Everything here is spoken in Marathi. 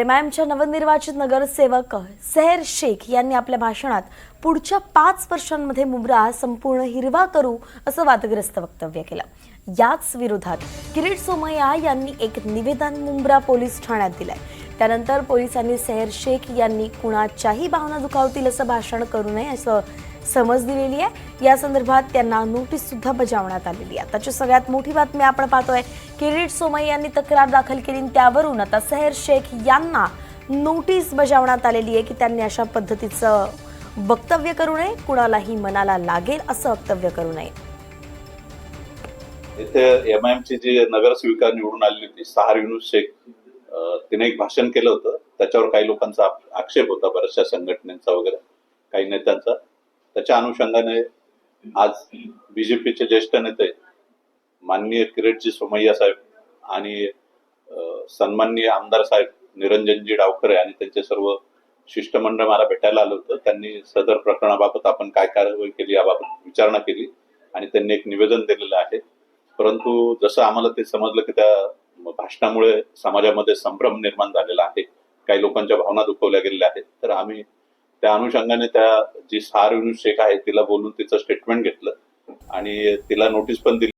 एमआयएमच्या नवनिर्वाचित नगरसेवक सेहर शेख यांनी आपल्या भाषणात पुढच्या 5 वर्षांमध्ये मुंब्रा संपूर्ण हिरवा करू असं वादग्रस्त वक्तव्य केलं। याच विरोधात किरीट सोमय्या यांनी एक निवेदन मुंब्रा पोलीस ठाण्यात दिलंय। त्यानंतर पोलिसांनी सेहर शेख यांनी कुणाच्याही भावना दुखावतील असं भाषण करू नये असं समज दिलेली आहे। या संदर्भात त्यांना नोटीस सुद्धा बजावण्यात आलेली आहे। त्याची सगळ्यात मोठी बातमी आपण पाहतोय, किरीट सोमय्या यांनी तक्रार दाखल केली, त्यावरून आता सेहर शेख यांना नोटीस बजावण्यात आलेली आहे की त्यांनी अशा पद्धतीचं वक्तव्य करू नये, कुणालाही मनाला लागेल असं वक्तव्य करू नये। इथे एमआयएमची जी नगरसेविका निवडून आली होती सहार युनुस शेख, तिने एक भाषण केलं होतं। त्याच्यावर काही लोकांचा आक्षेप होता, बऱ्याचशा संघटनेचा वगैरे काही नेत्यांचा। त्याच्या अनुषंगाने आज बीजेपीचे ज्येष्ठ नेते माननीय किरीटजी सोमय्या साहेब आणि सन्माननीय आमदार साहेब निरंजनजी डावखरे आणि त्यांचे सर्व शिष्टमंडळ मला भेटायला आलं होतं। त्यांनी सदर प्रकरणाबाबत आपण काय कारवाई केली याबाबत विचारणा केली आणि त्यांनी एक निवेदन दिलेलं आहे। परंतु जसं आम्हाला ते समजलं की त्या भाषणामुळे समाजामध्ये संभ्रम निर्माण झालेला आहे, काही लोकांच्या भावना दुखवल्या गेलेल्या आहेत, तर आम्ही त्या अनुषंगाने त्या जी सहार युनुस शेख आहे तिला बोलून तिचं स्टेटमेंट घेतलं आणि तिला नोटीस पण दिली।